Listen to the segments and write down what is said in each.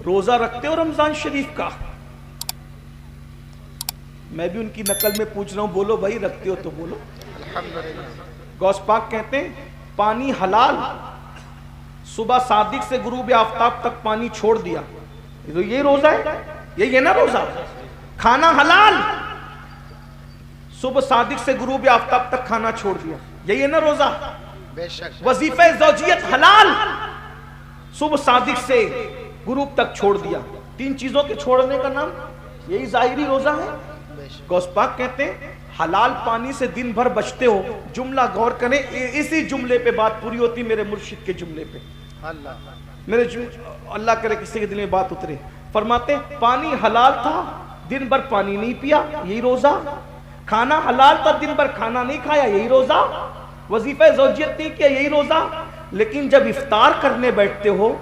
روزہ رکھتے ہو رمضان شریف کا؟ میں بھی ان کی نقل میں پوچھ رہا ہوں، بولو بھائی رکھتے ہو تو بولو۔ غوث پاک کہتے ہیں پانی حلال، صبح صادق سے غروب آفتاب تک پانی چھوڑ دیا، تو یہ روزہ ہے، یہ نا روزہ۔ کھانا حلال، صبح صادق سے غروب آفتاب تک کھانا چھوڑ دیا، یہ نا روزہ۔ وظیفہ زوجیت حلال، صبح صادق سے غروب تک چھوڑ دیا، تین چیزوں کے چھوڑنے کا نام یہی ظاہری روزہ ہے۔ غوث پاک کہتے ہیں حلال پانی سے دن بھر بچتے ہو، جملہ غور کریں، اسی جملے پہ بات پوری ہوتی میرے مرشد کے جملے پہ، میرے اللہ کرے کسی کے دل میں بات اترے۔ فرماتے ہیں پانی حلال تھا، دن بھر پانی نہیں پیا، یہی روزہ۔ کھانا حلال تھا، دن بھر کھانا نہیں کھایا، یہی روزہ۔ وظیفہ زوجیت نہیں کیا، یہی روزہ۔ لیکن جب افطار کرنے بیٹھتے ہو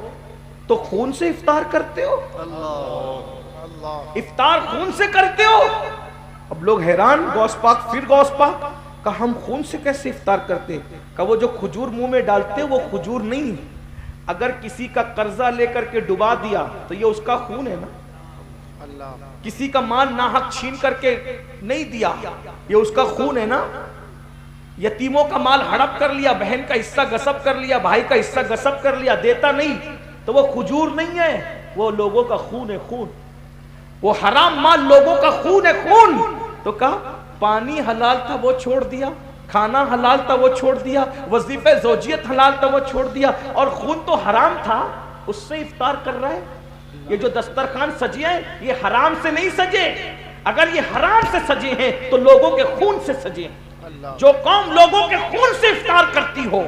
تو خون سے افطار کرتے ہو، افطار خون سے کرتے ہو۔ اب لوگ حیران، غوث پاک پھر غوث پاک کہا ہم خون سے کیسے افطار کرتے؟ کہا وہ جو کھجور منہ میں ڈالتے وہ کھجور نہیں، اگر کسی کا قرضہ لے کر کے ڈبا دیا تو یہ اس کا خون ہے نا، کسی کا مال ناحق چھین کر کے نہیں دیا یہ اس کا خون ہے نا، یتیموں کا مال ہڑپ کر لیا، بہن کا حصہ غصب کر لیا، بھائی کا حصہ غصب کر لیا، دیتا نہیں تو وہ کھجور نہیں ہے، وہ لوگوں کا خون ہے، خون، وہ حرام مال لوگوں کا خون ہے، خون۔ تو کہا پانی حلال تھا وہ چھوڑ دیا، کھانا حلال تھا وہ چھوڑ دیا، وظیفہ زوجیت حلال تھا وہ چھوڑ دیا، اور خون تو حرام تھا اس سے افطار کر رہا ہے۔ یہ جو دسترخوان سجے ہیں یہ حرام سے نہیں سجے، اگر یہ حرام سے سجے ہیں تو لوگوں کے خون سے سجے ہیں۔ جو قوم لوگوں کے خون سے افطار کرتی ہو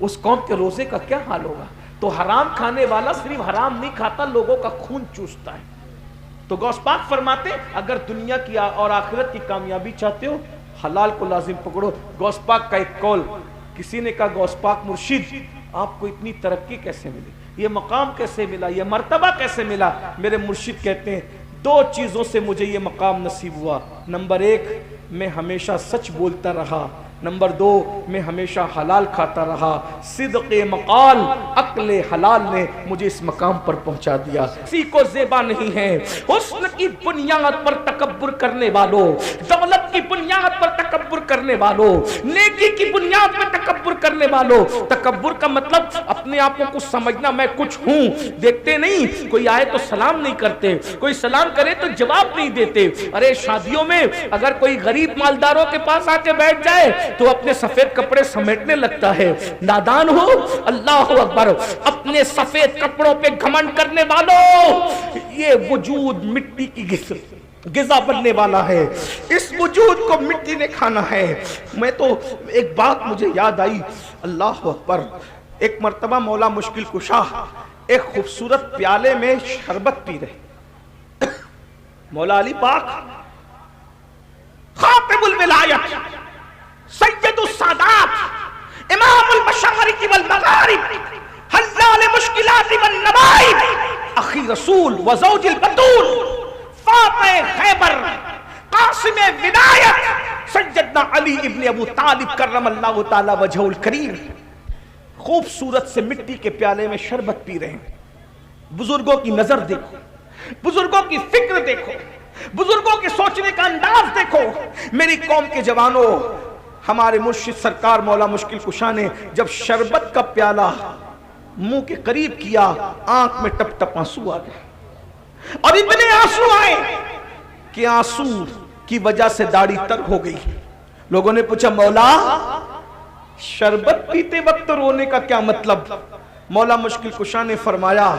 اس قوم کے روزے کا کیا حال ہوگا؟ تو حرام کھانے والا صرف حرام نہیں کھاتا، لوگوں کا خون چوستا ہے۔ تو غوث پاک فرماتے اگر دنیا کی اور آخرت کی کامیابی چاہتے ہو حلال کو لازم پکڑو۔ غوث پاک کا ایک قول، کسی نے کہا غوث پاک مرشد آپ کو اتنی ترقی کیسے ملی، یہ مقام کیسے ملا، یہ مرتبہ کیسے ملا؟ میرے مرشد کہتے ہیں دو چیزوں سے مجھے یہ مقام نصیب ہوا، نمبر ایک میں ہمیشہ سچ بولتا رہا، نمبر دو میں ہمیشہ حلال کھاتا رہا، صدق مقال عقل حلال نے مجھے اس مقام پر پہنچا دیا۔ کسی کو زیبا نہیں ہے حسن کی بنیاد پر تکبر کرنے والوں، دولت کی بنیاد پر تکبر کرنے والوں، نیکی کی بنیاد پر تکبر کرنے والوں۔ تکبر کا مطلب اپنے آپ کو کچھ سمجھنا، میں کچھ ہوں، دیکھتے نہیں، کوئی آئے تو سلام نہیں کرتے، کوئی سلام کرے تو جواب نہیں دیتے۔ ارے شادیوں میں اگر کوئی غریب مالداروں کے پاس آ کے بیٹھ جائے تو اپنے سفید کپڑے سمیٹنے لگتا ہے۔ نادان ہو، اللہ اکبر، اپنے سفید کپڑوں پہ گھمنڈ کرنے والوں، یہ وجود مٹی کی غذا بننے والا ہے، اس وجود کو مٹی نے کھانا ہے۔ میں تو ایک بات مجھے یاد آئی، اللہ اکبر، ایک مرتبہ مولا مشکل کشا ایک خوبصورت پیالے میں شربت پی رہے، مولا علی پاک خاتم الولایت، سید السادات، امام المشارق والمغارب، حلال مشکلات والنوائب، اخی رسول و زوج البتول، فاتح خیبر، قاسم ولایت، سیدنا علی ابن ابو طالب کرم اللہ تعالی وجہہ الکریم، خوبصورت سے مٹی کے پیالے میں شربت پی رہے ہیں۔ بزرگوں کی نظر دیکھو، بزرگوں کی فکر دیکھو، بزرگوں کے سوچنے کا انداز دیکھو۔ میری قوم کے جوانوں، ہمارے مرشد سرکار مولا مشکل کشا نے جب شربت کا پیالہ منہ کے قریب کیا، آنکھ میں ٹپ ٹپ آنسو آ گئے، اور اتنے آنسو آئے کہ آنسو کی وجہ سے داڑھی تر ہو گئی۔ لوگوں نے پوچھا مولا شربت پیتے وقت رونے کا کیا مطلب؟ مولا مشکل کشا نے فرمایا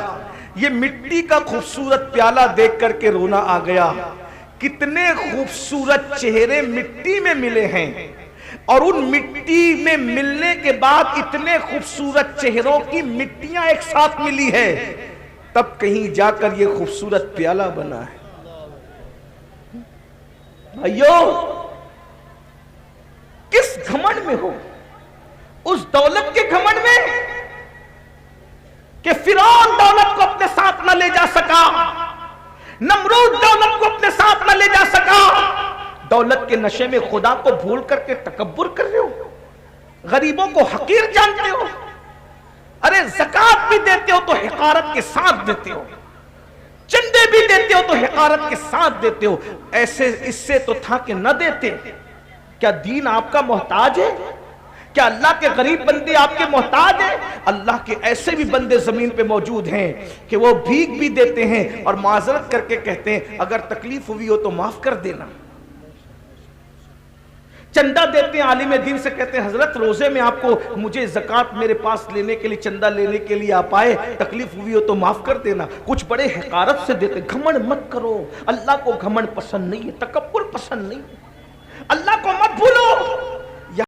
یہ مٹی کا خوبصورت پیالہ دیکھ کر کے رونا آ گیا، کتنے خوبصورت چہرے مٹی میں ملے ہیں، اور ان مٹی میں ملنے کے بعد اتنے خوبصورت چہروں کی مٹیاں ایک ساتھ ملی ہے، تب کہیں جا کر یہ خوبصورت پیالہ بنا ہے۔ بھائیو کس گھمنڈ میں ہو؟ اس دولت کے گھمنڈ میں کہ فرعون دولت کو اپنے ساتھ نہ لے جا سکا، نمرود دولت کو اپنے ساتھ نہ لے جا سکا، دولت کے نشے میں خدا کو بھول کر کے تکبر کر رہے ہو، غریبوں کو حقیر جانتے ہو۔ ارے زکات بھی دیتے ہو تو حقارت کے ساتھ دیتے ہو، چندے بھی دیتے ہو تو حقارت کے ساتھ دیتے ہو، ایسے اس سے تو تھا کہ نہ دیتے۔ کیا دین آپ کا محتاج ہے؟ کیا اللہ کے غریب بندے آپ کے محتاج ہیں؟ اللہ کے ایسے بھی بندے زمین پہ موجود ہیں کہ وہ بھیک بھی دیتے ہیں اور معذرت کر کے کہتے ہیں اگر تکلیف ہوئی ہو تو معاف کر دینا۔ چندہ دیتے ہیں عالم دین سے، کہتے ہیں حضرت روزے میں آپ کو مجھے زکوٰۃ میرے پاس لینے کے لیے، چندہ لینے کے لیے آپ آئے، تکلیف ہوئی ہو تو معاف کر دینا۔ کچھ بڑے حقارت سے دیتے۔ گھمنڈ مت کرو، اللہ کو گھمنڈ پسند نہیں ہے، تکبر پسند نہیں ہے، اللہ کو مت بھولو۔